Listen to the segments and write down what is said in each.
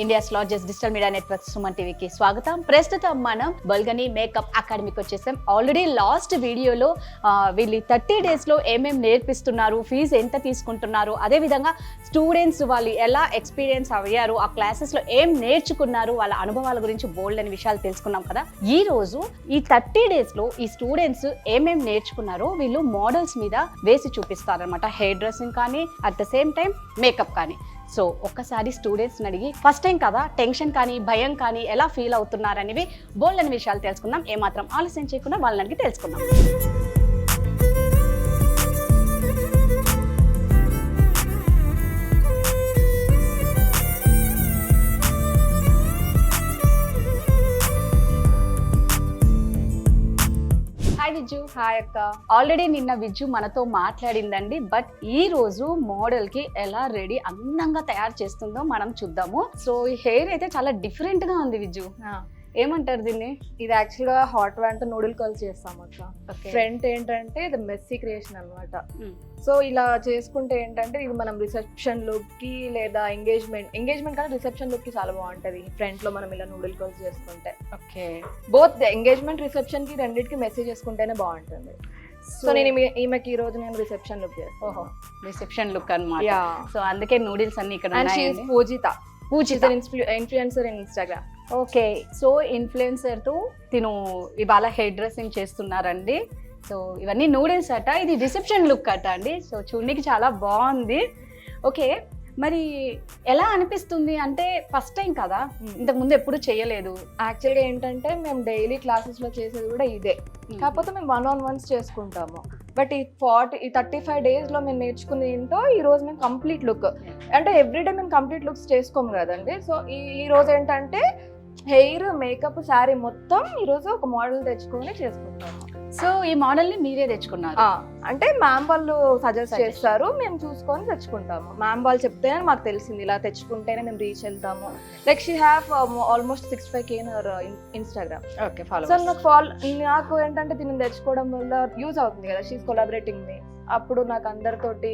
India's largest digital media network Suman టీవీకి స్వాగతం. ప్రస్తుతం మనం బల్గని మేకప్ అకాడమీకి వచ్చేసాం. ఆల్రెడీ లాస్ట్ వీడియోలో వీళ్ళు 30 డేస్లో ఏమేమి నేర్పిస్తున్నారు, ఫీజు ఎంత తీసుకుంటున్నారు, అదేవిధంగా స్టూడెంట్స్ వాళ్ళు ఎలా ఎక్స్పీరియన్స్ అయ్యారు, ఆ క్లాసెస్లో ఏం నేర్చుకున్నారు, వాళ్ళ అనుభవాల గురించి బోల్డ్ అనే విషయాలు తెలుసుకున్నాం కదా. ఈ రోజు ఈ 30 డేస్లో ఈ స్టూడెంట్స్ ఏమేమి నేర్చుకున్నారో వీళ్ళు మోడల్స్ మీద వేసి చూపిస్తారనమాట. హెయిర్ డ్రెస్సింగ్ కానీ at the same time makeup కానీ. సో ఒక్కసారి స్టూడెంట్స్ని అడిగి ఫస్ట్ టైం కదా టెన్షన్ కానీ భయం కానీ ఎలా ఫీల్ అవుతున్నారు అనేవి బోల్డ్ అనే విషయాలు తెలుసుకుందాం. ఏమాత్రం ఆలస్యం చేయకుండా వాళ్ళని అడిగి తెలుసుకుందాం. హాయ్ విజ్జు. హాయ్ అక్క. ఆల్రెడీ నిన్న విజ్జు మనతో మాట్లాడిందండి. బట్ ఈ రోజు మోడల్ కి ఎలా రెడీ అందంగా తయారు చేస్తుందో మనం చూద్దాము. సో ఈ హెయిర్ అయితే చాలా డిఫరెంట్ గా ఉంది విజ్జు. ఏమంటారు దీన్ని? ఇది యాక్చువల్ గా హాట్ వ్యాంట్ నూడిల్ కర్ల్ చేస్తాం అక్క. ఫ్రంట్ ఏంటంటే ఇది మెస్సీ క్రియేషన్ అన్నమాట. సో ఇలా చేసుకుంటే ఏంటంటే ఇది మనం రిసెప్షన్ లుక్ కి లేదా ఎంగేజ్మెంట్ కానీ రిసెప్షన్ లుక్ కి చాలా బాగుంటది. ఫ్రంట్ లో మనం ఇలా నూడిల్ కర్ల్స్ చేసుకుంటే ఓకే, బోత్ ఎంగేజ్మెంట్ రిసెప్షన్ కి రెండింటికి మెసేజ్ చేసుకుంటేనే బాగుంటుంది. సో నేను ఈమెకి ఈ రోజు నేను రిసెప్షన్ లుక్ చేస్తాను. ఓహో, రిసెప్షన్ లుక్ అన్నమాట. సో అందుకే నూడిల్స్ అన్ని ఇక్కడ ఉన్నాయండి. Pujitha influencer in Instagram. Okay, so ఇన్ఫ్లుయెన్సర్తో తిను ఇవాళ హెయిర్ డ్రెస్సింగ్ చేస్తున్నారండి. సో ఇవన్నీ నూడిల్స్ అట, ఇది రిసెప్షన్ లుక్ అట అండి. సో చూడడానికి చాలా బాగుంది. ఓకే, మరి ఎలా అనిపిస్తుంది అంటే ఫస్ట్ టైం కదా, ఇంతకు ముందు ఎప్పుడు చేయలేదు. యాక్చువల్గా ఏంటంటే మేము డైలీ క్లాసెస్లో చేసేది కూడా ఇదే, కాకపోతే మేము 1-on-1s చేసుకుంటాము. బట్ ఈ 35 డేస్లో మేము నేర్చుకుని ఏంటో ఈ రోజు మేము కంప్లీట్ లుక్ అంటే ఎవ్రీడే మేము కంప్లీట్ లుక్స్ చేసుకోము కదండి. సో ఈ రోజు ఏంటంటే హెయిర్ మేకప్ శారీ మొత్తం ఈరోజు ఒక మోడల్ తెచ్చుకొని చేసుకుంటాము. సో ఈ మోడల్ని మీరే తెచ్చుకున్నారు? అంటే మ్యామ్ వాళ్ళు సజెస్ట్ చేస్తారు, మేము చూసుకొని తెచ్చుకుంటాము. మ్యామ్ వాళ్ళు చెప్తేనే మాకు తెలిసింది ఇలా తెచ్చుకుంటేనే మేము రీచ్ వెళ్తాము. Like she have almost 65K Instagram. Okay, follow. So నాకు ఏంటంటే దీన్ని తెచ్చుకోవడం వల్ల యూజ్ అవుతుంది కదా, షీస్ కొలాబరేటింగ్ మీ. అప్పుడు నాకు అందరితోటి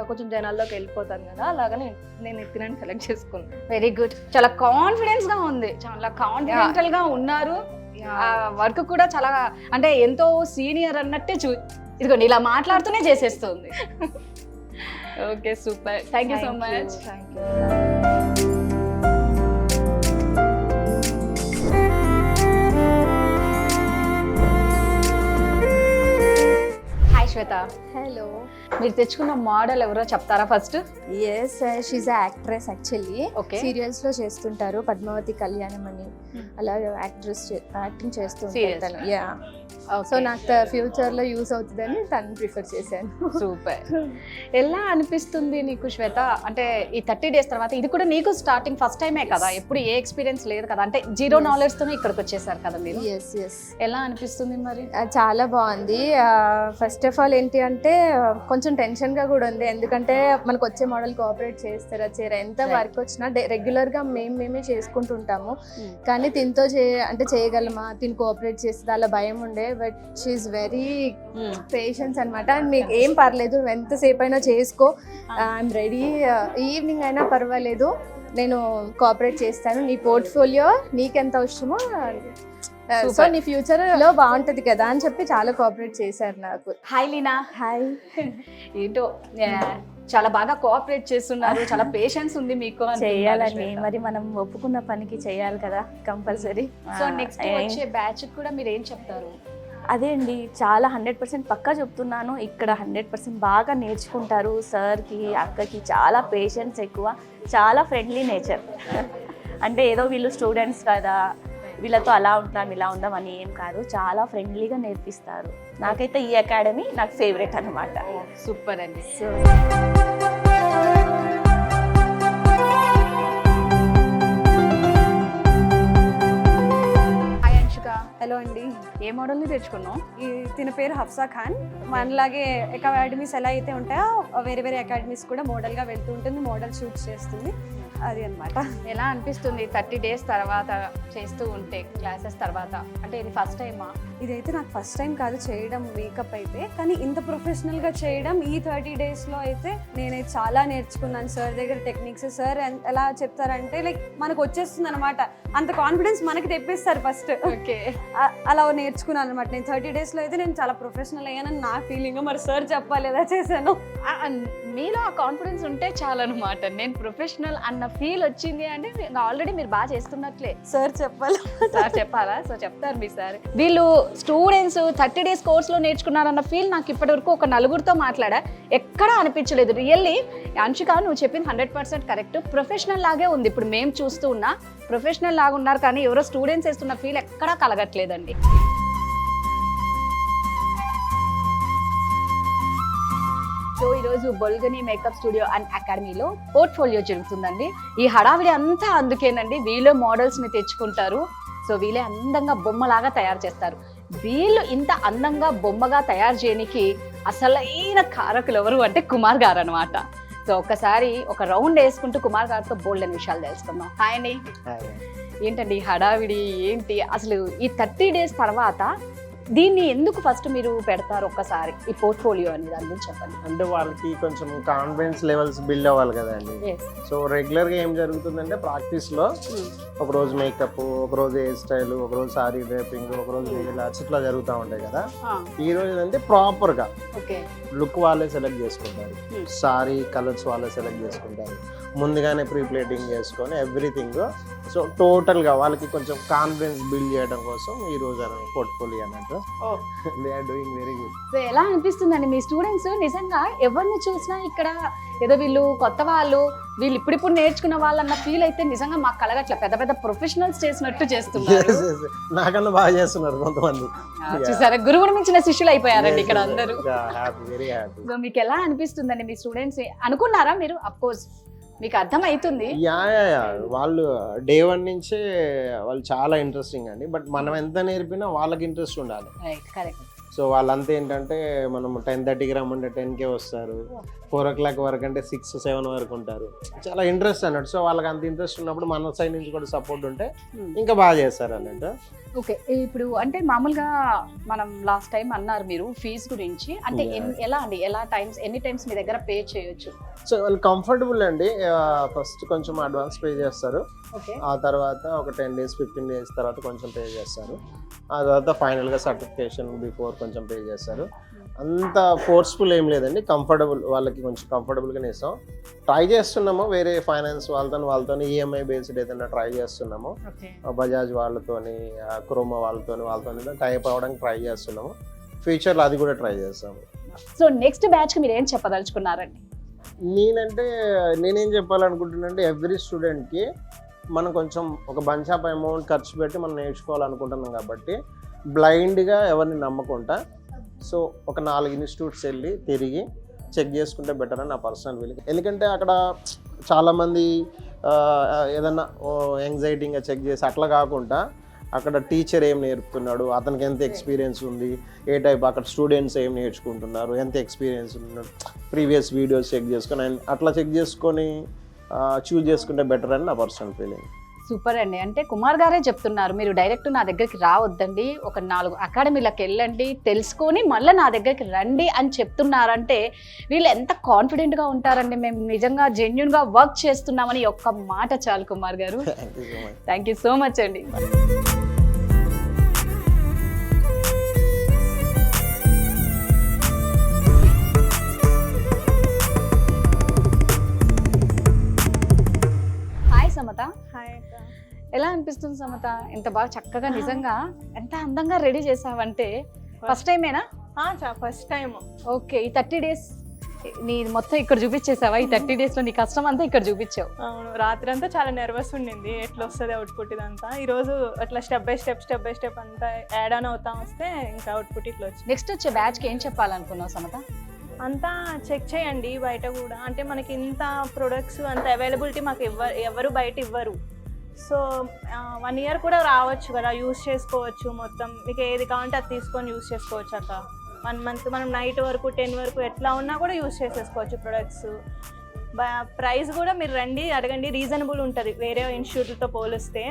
కొంచెం జనాల్లోకి వెళ్ళిపోతాను కదా, అలాగనే నేను తినని సెలెక్ట్ చేసుకున్నాను. Very good. చాలా కాన్ఫిడెన్స్ గా ఉంది, చాలా కాన్ఫిడెంటల్ గా ఉన్నారు. వర్క్ కూడా చాలా అంటే ఎంతో సీనియర్ అన్నట్టే ఇదిగోండి ఇలా మాట్లాడుతూనే చేసేస్తుంది. Okay, super. Thank you so much. Thank you. Hi Shweta. Hello. మీరు తెచ్చుకున్న మోడల్ ఎవరో చెప్తారా first? Yes, she's actress actually. Okay, serials లో చేస్తుంటారు, పద్మావతి కళ్యాణం అని. అలా యాక్టింగ్ చేస్తుంటారు. యా, సో నాకు ఫ్యూచర్ లో యూస్ అవుతుందని తను ప్రిఫర్ చేశాను. సూపర్. ఎలా అనిపిస్తుంది నీకు శ్వేత? అంటే ఈ 30 డేస్ తర్వాత ఇది కూడా నీకు స్టార్టింగ్ ఫస్ట్ టైమే కదా, ఎప్పుడు ఏ ఎక్స్పీరియన్స్ లేదు కదా, అంటే జీరో నాలెడ్జ్ తోనే ఇక్కడికి వచ్చేసారు కదా మీరు. Yes yes. ఎలా అనిపిస్తుంది మరి? చాలా బాగుంది. ఫస్ట్ ఆఫ్ ఆల్ ఏంటి అంటే కొంచెం టెన్షన్ గా కూడా ఉంది, ఎందుకంటే మనకు వచ్చే మోడల్ కోఆపరేట్ చేస్తారా చేయరా, ఎంత వర్క్ వచ్చినా రెగ్యులర్ గా మేమే చేసుకుంటుంటాము. కానీ తినతో అంటే చేయగలమా, తిని కోఆపరేట్ చేస్తుంది అలా భయం ఉండే. బట్ షీఈస్ వెరీ పేషెన్స్ అనమాట. మీకు ఏం పర్లేదు, ఎంతసేపు అయినా చేసుకో, ఐఎమ్ రెడీ, ఈవినింగ్ అయినా పర్వాలేదు, నేను కోఆపరేట్ చేస్తాను, నీ పోర్ట్ఫోలియో నీకెంత అవసరమో, సో నీ ఫ్యూచర్ లో బాగుంటది కదా అని చెప్పి చాలా కోఆపరేట్ చేశారు నాకు. హాయ్ లీనా. హాయ్. ఏంటో చాలా బాగా కోఆపరేట్ చేస్తున్నారు, చాలా పేషెన్స్ ఉంది మీకు. చేయాలని మరి మనం ఒప్పుకున్న పనికి చేయాలి కదా, కంపల్సరీ. సో నెక్స్ట్ వచ్చే బ్యాచ్ కూడా మీరు ఏం చెప్తారు? అదే అండి, చాలా 100% పక్కా చెప్తున్నాను. ఇక్కడ 100% బాగా నేర్చుకుంటారు. సార్కి అక్కకి చాలా పేషెన్స్ ఎక్కువ, చాలా ఫ్రెండ్లీ నేచర్. అంటే ఏదో వీళ్ళు స్టూడెంట్స్ కదా, వీళ్ళతో అలా ఉంటాం ఇలా ఉందాం అని ఏం కాదు, చాలా ఫ్రెండ్లీగా నేర్పిస్తారు. నాకైతే ఈ అకాడమీ నాకు ఫేవరెట్ అనమాట. సూపర్ అండి. సో హలో అండి. ఏ మోడల్ని తెచ్చుకున్నాం? తిన పేరు హఫ్సా ఖాన్. మనలాగే అకాడమీస్ ఎలా అయితే ఉంటాయో వేరే వేరే అకాడమీస్ కూడా మోడల్గా వెళ్తూ ఉంటుంది, మోడల్ షూట్స్ చేస్తుంది. అది అన్నమాట. ఎలా అనిపిస్తుంది 30 డేస్ తర్వాత చేస్తూ ఉంటే క్లాసెస్ తర్వాత? అంటే ఇది ఫస్ట్ టైమా? ఇదైతే నాకు ఫస్ట్ టైం కాదు చేయడం మేకప్ అయితే, కానీ ఇంత ప్రొఫెషనల్గా చేయడం ఈ 30 డేస్లో అయితే నేనైతే చాలా నేర్చుకున్నాను సార్ దగ్గర టెక్నిక్స్. సార్ ఎలా చెప్తారంటే లైక్ మనకు వచ్చేస్తుంది అనమాట, అంత కాన్ఫిడెన్స్ మనకి తెప్పిస్తారు ఫస్ట్. ఓకే. అలా నేర్చుకున్నాను అనమాట. నేను 30 డేస్లో అయితే నేను చాలా ప్రొఫెషనల్ అయ్యానని నా ఫీలింగ్. మరి సార్ చెప్పాలి ఎలా చేశాను. మీలో ఆ కాన్ఫిడెన్స్ ఉంటే చాలన్నమాట. నేను ప్రొఫెషనల్ అన్న ఫీల్ వచ్చింది అంటే ఆల్రెడీ మీరు బాగా చేస్తున్నట్లే. సార్ చెప్పాలి. సార్ చెప్పాలా? సో చెప్తారు మీ సార్. వీళ్ళు స్టూడెంట్స్ 30 డేస్ కోర్స్లో నేర్చుకున్నారన్న ఫీల్ నాకు ఇప్పటివరకు ఒక నలుగురితో మాట్లాడా, ఎక్కడా అనిపించలేదు. రియల్లీ అంశిక, నువ్వు చెప్పింది 100% కరెక్ట్. ప్రొఫెషనల్ లాగే ఉంది. ఇప్పుడు మేము చూస్తూ ఉన్నా ప్రొఫెషనల్ లాగా ఉన్నారు, కానీ ఎవరో స్టూడెంట్స్ వేస్తున్న ఫీల్ ఎక్కడా కలగట్లేదండి. సో ఈరోజు బొల్గని మేకప్ స్టూడియో అండ్ అకాడమీలో పోర్ట్ఫోలియో జరుగుతుందండి. ఈ హడావిడి అంతా అందుకేనండి. వీళ్ళే మోడల్స్ని తెచ్చుకుంటారు. సో వీళ్ళే అందంగా బొమ్మలాగా తయారు చేస్తారు. వీళ్ళు ఇంత అందంగా బొమ్మగా తయారు చేయడానికి అసలైన కారకులు ఎవరు అంటే కుమార్ గారు అనమాట. సో ఒక్కసారి ఒక రౌండ్ వేసుకుంటూ కుమార్ గారితో బోల్డ్ అనే విషయాలు తెలుసుకుందాం. హాయ్ అండి. ఏంటండి హడావిడి ఏంటి అసలు? ఈ 30 డేస్ తర్వాత దీన్ని ఎందుకు ఫస్ట్ మీరు పెడతారు ఒక్కసారి ఈ పోర్ట్ఫోలియో అనేది? అందుకు చెప్పండి. అంటే వాళ్ళకి కొంచెం కాన్ఫిడెన్స్ లెవెల్స్ బిల్డ్ అవ్వాలి కదండి. సో రెగ్యులర్గా ఏం జరుగుతుందంటే ప్రాక్టీస్లో ఒకరోజు మేకప్, ఒకరోజు హెయిర్ స్టైల్, ఒకరోజు సారీ డ్రేపింగ్, ఒకరోజు రిలాక్స్ ఇట్లా జరుగుతూ ఉంటాయి కదా. ఈ రోజు అంటే ప్రాపర్గా లుక్ వాళ్ళే సెలెక్ట్ చేసుకుంటారు, సారీ కలర్స్ వాళ్ళే సెలెక్ట్ చేసుకుంటారు, ముందుగానే ప్రీ ప్లేటింగ్ చేసుకొని ఎవ్రీథింగ్. సో టోటల్గా వాళ్ళకి కొంచెం కాన్ఫిడెన్స్ బిల్డ్ చేయడం కోసం ఈ రోజు పోర్ట్ఫోలియో అన్నట్టు they are doing very good. So ఎలా అనిపిస్తుందండి మీ స్టూడెంట్స్? నిజంగా ఎవరిని చూసినా ఇక్కడ ఏదో వీళ్ళు కొత్త వాళ్ళు, వీళ్ళు ఇప్పుడిప్పుడు నేర్చుకున్న వాళ్ళన్న ఫీల్ అయితే నిజంగా మాకు కలగట్లే. పెద్ద పెద్ద ప్రొఫెషనల్స్ చేసినట్టు చేస్తున్నారు. నాకన్నా బాగా చేస్తున్నారు కొంతమంది. చూసారా, గురువుని మించిన శిష్యులు అయిపోయారండి ఇక్కడ అందరూ. Very happy. సో మీకు ఎలా అనిపిస్తుందండి మీ స్టూడెంట్స్? అనుకున్నారా మీరు? అఫ్ కోర్స్ మీకు అర్థమవుతుంది. వాళ్ళు డే 1 నుంచే వాళ్ళు చాలా ఇంట్రెస్టింగ్ అండి. బట్ మనం ఎంత నేర్పినా వాళ్ళకి ఇంట్రెస్ట్ ఉండాలి. సో వాళ్ళంతా ఏంటంటే మనం 10:30కి రమ్మంటే 10కే వస్తారు, 4 o'clock వరకు అంటే 6, 7 వరకు ఉంటారు. చాలా ఇంట్రెస్ట్ అన్నట్టు. సో వాళ్ళకి అంత ఇంట్రెస్ట్ ఉన్నప్పుడు మన సైడ్ నుంచి కూడా సపోర్ట్ ఉంటే ఇంకా బాగా చేస్తారు అన్నట్టు. ఓకే. ఇప్పుడు అంటే మామూలుగా మనం లాస్ట్ టైం అన్నారు మీరు ఫీజు గురించి, అంటే ఎలా అండి, ఎలా టైమ్స్, ఎన్ని టైమ్స్ మీ దగ్గర పే చేయొచ్చు? సో వాళ్ళు కంఫర్టబుల్ అండి. ఫస్ట్ కొంచెం అడ్వాన్స్ పే చేస్తారు, ఆ తర్వాత ఒక 10 days 15 days తర్వాత కొంచెం పే చేస్తారు, ఆ తర్వాత ఫైనల్గా సర్టిఫికేషన్ బిఫోర్ కొంచెం పే చేస్తారు. అంత ఫోర్స్ఫుల్ ఏం లేదండి, కంఫర్టబుల్, వాళ్ళకి కొంచెం కంఫర్టబుల్గానే ఇస్తాం. ట్రై చేస్తున్నాము వేరే ఫైనాన్స్ వాళ్ళతో ఈఎంఐ బేస్డ్ ఏదైనా ట్రై చేస్తున్నాము. బజాజ్ వాళ్ళతోని, క్రోమా వాళ్ళతోని టైప్ అవ్వడానికి ట్రై చేస్తున్నాము. ఫ్యూచర్లో అది కూడా ట్రై చేస్తాము. సో నెక్స్ట్ బ్యాచ్కి మీరు ఏం చెప్పదలుచుకున్నారండి? నేనేం చెప్పాలనుకుంటున్నా అంటే ఎవ్రీ స్టూడెంట్కి మనం కొంచెం ఒక బంచ్ ఆఫ్ అమౌంట్ ఖర్చు పెట్టి మనం నేర్చుకోవాలనుకుంటున్నాం కాబట్టి బ్లైండ్గా ఎవరిని నమ్మకుండా సో ఒక 4 ఇన్స్టిట్యూట్స్ వెళ్ళి తిరిగి చెక్ చేసుకుంటే బెటర్ అని నా పర్సనల్ ఫీలింగ్. ఎందుకంటే అక్కడ చాలామంది ఏదన్నా యాంగ్జైటీగా చెక్ చేసి అట్లా కాకుండా అక్కడ టీచర్ ఏం నేర్పుతున్నాడు, అతనికి ఎంత ఎక్స్పీరియన్స్ ఉంది, ఏ టైప్, అక్కడ స్టూడెంట్స్ ఏం నేర్చుకుంటున్నారు, ఎంత ఎక్స్పీరియన్స్ ఉన్నాడు, ప్రీవియస్ వీడియోస్ చెక్ చేసుకొని అట్లా చెక్ చేసుకొని చూజ్ చేసుకుంటే బెటర్ అని నా పర్సనల్ ఫీలింగ్. సూపర్ అండి. అంటే కుమార్ గారే చెప్తున్నారు, మీరు డైరెక్ట్ నా దగ్గరికి రావద్దండి, ఒక 4 అకాడమీలకు వెళ్ళండి, తెలుసుకొని మళ్ళీ నా దగ్గరికి రండి అని చెప్తున్నారంటే వీళ్ళు ఎంత కాన్ఫిడెంట్గా ఉంటారండి. మేము నిజంగా జెన్యున్గా వర్క్ చేస్తున్నామని ఒక్క మాట చాలు కుమార్ గారు. థ్యాంక్ యూ సో మచ్ అండి. సమత, ఎలా అనిపిస్తుంది సమత? ఎంత బాగా చక్కగా నిజంగా ఎంత అందంగా రెడీ చేసావంటే ఫస్ట్ టైమేనా? First time. ఓకే. ఈ 30 డేస్ నీ మొత్తం ఇక్కడ చూపించేసావా? ఈ 30 డేస్లో నీ కష్టం అంతా ఇక్కడ చూపించావు. అవును, రాత్రి అంతా చాలా నర్వస్ ఉండింది ఎట్లా వస్తుంది అవుట్పుట్ ఇదంతా. ఈరోజు అట్లా స్టెప్ బై స్టెప్ అంతా యాడ్ ఆన్ అవుతా వస్తే ఇంకా అవుట్పుట్ ఇట్లా వచ్చింది. నెక్స్ట్ వచ్చే బ్యాచ్కి ఏం చెప్పాలనుకున్నావు సమత? అంతా చెక్ చేయండి బయట కూడా, అంటే మనకి ఇంత ప్రొడక్ట్స్ అంత అవైలబిలిటీ మాకు ఎవరు బయట ఇవ్వరు. సో 1 year కూడా రావచ్చు కదా, యూస్ చేసుకోవచ్చు. మొత్తం మీకు ఏది కావాలంటే అది తీసుకొని యూస్ చేసుకోవచ్చు. అక్క 1 month మనం నైట్ వరకు 10 వరకు ఎట్లా ఉన్నా కూడా యూస్ చేసేసుకోవచ్చు ప్రొడక్ట్స్. ప్రైస్ కూడా మీరు రండి అడగండి, రీజనబుల్ ఉంటుంది వేరే ఇన్స్టిట్యూట్లతో పోలిస్తే.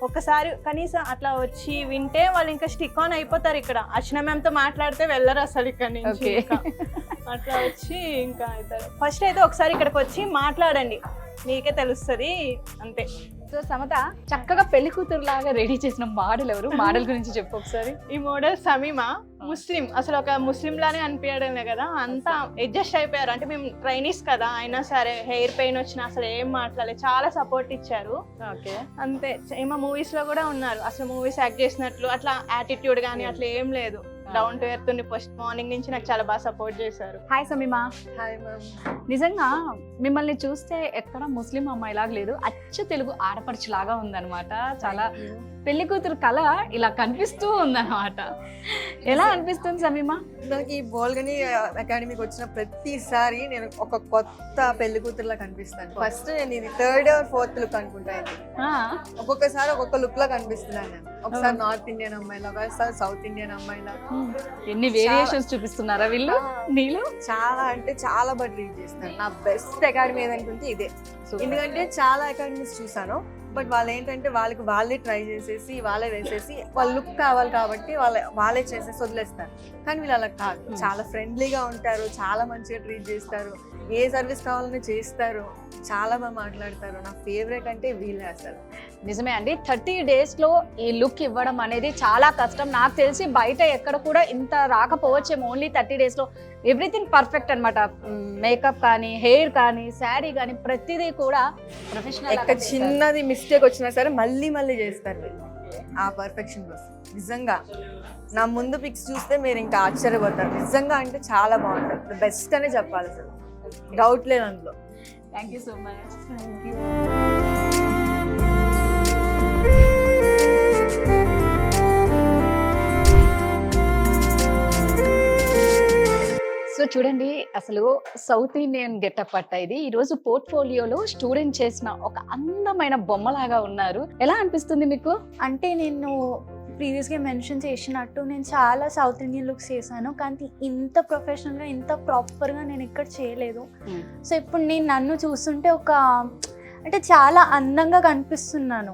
ఒక్కసారి కనీసం అట్లా వచ్చి వింటే వాళ్ళు ఇంకా స్టిక్ ఆన్ అయిపోతారు. ఇక్కడ అర్చన మ్యామ్తో మాట్లాడితే వెళ్ళరు అసలు ఇక్కడ నుంచి. ఇంకా అట్లా వచ్చి ఇంకా అవుతారు. ఫస్ట్ అయితే ఒకసారి ఇక్కడికి వచ్చి మాట్లాడండి, మీకే తెలుస్తుంది అంతే. సో సమత, చక్కగా పెళ్లి కూతురు లాగా రెడీ చేసిన మోడల్ ఎవరు? మోడల్ గురించి చెప్పు ఒకసారి. ఈ మోడల్ సమీమా, ముస్లిం, అసలు ఒక ముస్లిం లానే అనిపించడమే కదా, అంతా అడ్జస్ట్ అయిపోయారు. అంటే మేము ట్రైనీస్ కదా, అయినా సరే హెయిర్ పెయిన్ వచ్చినా అసలు ఏం మాట్లాడలేదు, చాలా సపోర్ట్ ఇచ్చారు. ఓకే, అంతే. ఏమో మూవీస్ లో కూడా ఉన్నారు, అసలు మూవీస్ యాక్ట్ చేసినట్లు అట్లా యాటిట్యూడ్ కానీ అట్లా ఏం లేదు. డౌన్ టు ఎర్త్ ఉండి ఫస్ట్ మార్నింగ్ నుంచి నాకు చాలా బాగా సపోర్ట్ చేశారు. హాయ్ సమీమా. Hi ma'am. నిజంగా మిమ్మల్ని చూస్తే ఎక్కడ ముస్లిం అమ్మాయి లాగా లేదు, అచ్చు తెలుగు ఆడపడుచు లాగా ఉందన్నమాట. చాలా పెళ్లి కూతురు కళ ఇలా కనిపిస్తూ ఉందన్నమాట. ఎలా అనిపిస్తుంది సమీమా? నాకు ఈ బోల్గని అకాడమీకి వచ్చిన ప్రతిసారి నేను ఒక కొత్త పెళ్లి కూతురులా కనిపిస్తాను. ఫస్ట్ నేను ఇది 3rd or 4th లుక్ అనుకుంటా. ఒక్కొక్కసారి ఒక్కొక్క లుక్ లా కనిపిస్తున్నాను నేను. ఒకసారి నార్త్ ఇండియన్ అమ్మాయిలా, ఒకసారి సౌత్ ఇండియన్ అమ్మాయిలా. ఎన్ని వేరియేషన్స్ చూపిస్తున్నారా వీళ్ళు నీళ్ళు? చాలా అంటే చాలా బాగా ట్రీట్ చేస్తాను. నా బెస్ట్ అకాడమీ ఏదనుకుంటే ఇదే. ఎందుకంటే చాలా అకాడమీస్ చూసాను, బట్ వాళ్ళు ఏంటంటే వాళ్ళే ట్రై చేసేసి వాళ్ళే వేసేసి వాళ్ళ లుక్ కావాలి కాబట్టి వాళ్ళే చేసేసి వదిలేస్తారు. కానీ వీళ్ళు అలా కాదు, చాలా ఫ్రెండ్లీగా ఉంటారు, చాలా మంచిగా ట్రీట్ చేస్తారు, ఏ సర్వీస్ కావాలని చేస్తారు, చాలా బాగా మాట్లాడతారు. నా ఫేవరెట్ అంటే వీళ్ళే అసలు. నిజమే అండి, 30 days లో ఈ లుక్ ఇవ్వడం అనేది చాలా కష్టం. నాకు తెలిసి బయట ఎక్కడ కూడా ఇంత రాకపోవచ్చేమో. ఓన్లీ 30 days లో ఎవ్రీథింగ్ పర్ఫెక్ట్ అనమాట. మేకప్ కానీ, హెయిర్ కానీ, శారీ కానీ, ప్రతిదీ కూడా ప్రొఫెషనల్. ఎక్కడ చిన్నది మిస్టేక్ వచ్చినా సరే మళ్ళీ చేస్తారు వీళ్ళు ఆ పర్ఫెక్షన్ కోసం. నిజంగా నా ముందు పిక్స్ చూస్తే మీరు ఇంకా ఆశ్చర్యపోతారు. నిజంగా అంటే చాలా బాగుంటుంది, బెస్ట్ అనే చెప్పాలి, అసలు డౌట్ లేదు అందులో. Thank you so much. So చూడండి, అసలు సౌత్ ఇండియన్ గెటప్ అట్ట ఇది. ఈ రోజు పోర్ట్ఫోలియోలో స్టూడెంట్ చేసిన ఒక అందమైన బొమ్మలాగా ఉన్నారు. ఎలా అనిపిస్తుంది మీకు? అంటే నేను ప్రీవియస్గా మెన్షన్ చేసినట్టు నేను చాలా సౌత్ ఇండియన్ లుక్స్ చేశాను, కానీ ఇంత ప్రొఫెషనల్గా ఇంత ప్రాపర్గా నేను ఇక్కడ చేయలేదు. సో ఇప్పుడు నేను నన్ను చూస్తుంటే అంటే చాలా అందంగా కనిపిస్తున్నాను.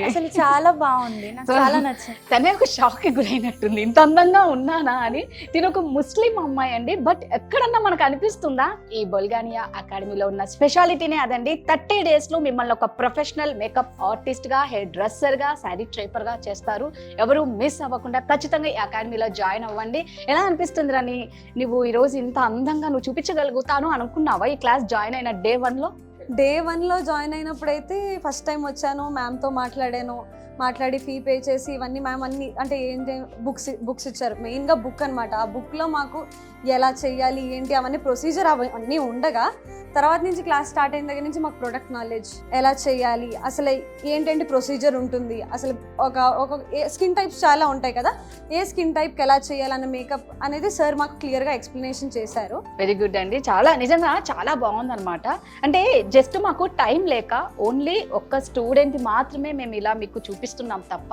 అసలు చాలా బాగుంది, నాకు చాలా నచ్చింది. తనే ఒక షాక్ కి గురైనట్టుంది, ఇంత అందంగా ఉన్నానా అని. తిను ఒక ముస్లిం అమ్మాయి అండి, బట్ ఎక్కడన్నా మనకు అనిపిస్తుందా? ఈ బల్గానియా అకాడమీలో ఉన్న స్పెషాలిటీనే అదండి. 30 days లో మిమ్మల్ని ఒక ప్రొఫెషనల్ మేకప్ ఆర్టిస్ట్ గా, హెయిర్ డ్రెస్సర్ గా, శారీ ట్రేపర్ గా చేస్తారు. ఎవరు మిస్ అవ్వకుండా ఖచ్చితంగా ఈ అకాడమీలో జాయిన్ అవ్వండి. ఎలా అనిపిస్తుంది రాని, నువ్వు ఈ రోజు ఇంత అందంగా నువ్వు చూపించగలుగుతాను అనుకున్నావా ఈ క్లాస్ జాయిన్ అయిన Day 1 లో? Day 1లో జాయిన్ అయినప్పుడైతే ఫస్ట్ టైం వచ్చాను, మ్యామ్తో మాట్లాడి ఫీ పే చేసి ఇవన్నీ మ్యామ్ అన్ని అంటే ఏంటి బుక్స్ ఇచ్చారు. మెయిన్గా బుక్ అనమాట. ఆ బుక్లో మాకు ఎలా చేయాలి ఏంటి అవన్నీ ప్రొసీజర్ అవన్నీ ఉండగా, తర్వాత నుంచి క్లాస్ స్టార్ట్ అయిన దగ్గర నుంచి మాకు ప్రొడక్ట్ నాలెడ్జ్, ఎలా చేయాలి, అసలు ఏంటంటే ప్రొసీజర్ ఉంటుంది, అసలు ఒక స్కిన్ టైప్స్ చాలా ఉంటాయి కదా, ఏ స్కిన్ టైప్కి ఎలా చేయాలన్న మేకప్ అనేది సార్ మాకు క్లియర్గా ఎక్స్ప్లెనేషన్ చేశారు. వెరీ గుడ్ అండి, నిజంగా చాలా బాగుందన్నమాట. అంటే జస్ట్ మాకు టైం లేక ఓన్లీ ఒక్క స్టూడెంట్ మాత్రమే మేము ఇలా మీకు చూపిస్తున్నాం తప్ప,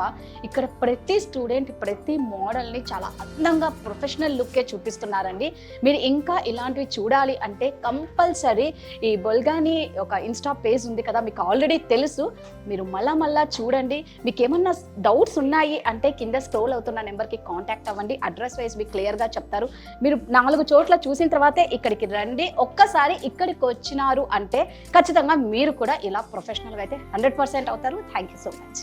ఇక్కడ ప్రతి స్టూడెంట్ ప్రతి మోడల్ని చాలా అందంగా ప్రొఫెషనల్ లుక్కే చూపిస్తున్నారండి. మీరు ఇంకా ఇలాంటివి చూడాలి అంటే కంపల్సరీ ఈ బల్గాని ఒక ఇన్స్టా పేజ్ ఉంది కదా, మీకు ఆల్రెడీ తెలుసు. మీరు మళ్ళా చూడండి. మీకు ఏమన్నా డౌట్స్ ఉన్నాయి అంటే కింద స్క్రోల్ అవుతున్న నెంబర్కి కాంటాక్ట్ అవ్వండి. అడ్రస్ వైజ్ మీకు క్లియర్గా చెప్తారు. మీరు 4 చోట్ల చూసిన తర్వాతే ఇక్కడికి రండి. ఒక్కసారి ఇక్కడికి వచ్చినారు అంటే ఖచ్చితంగా మీరు కూడా ఇలా ప్రొఫెషనల్గా అయితే 100% అవుతారు. Thank you so much.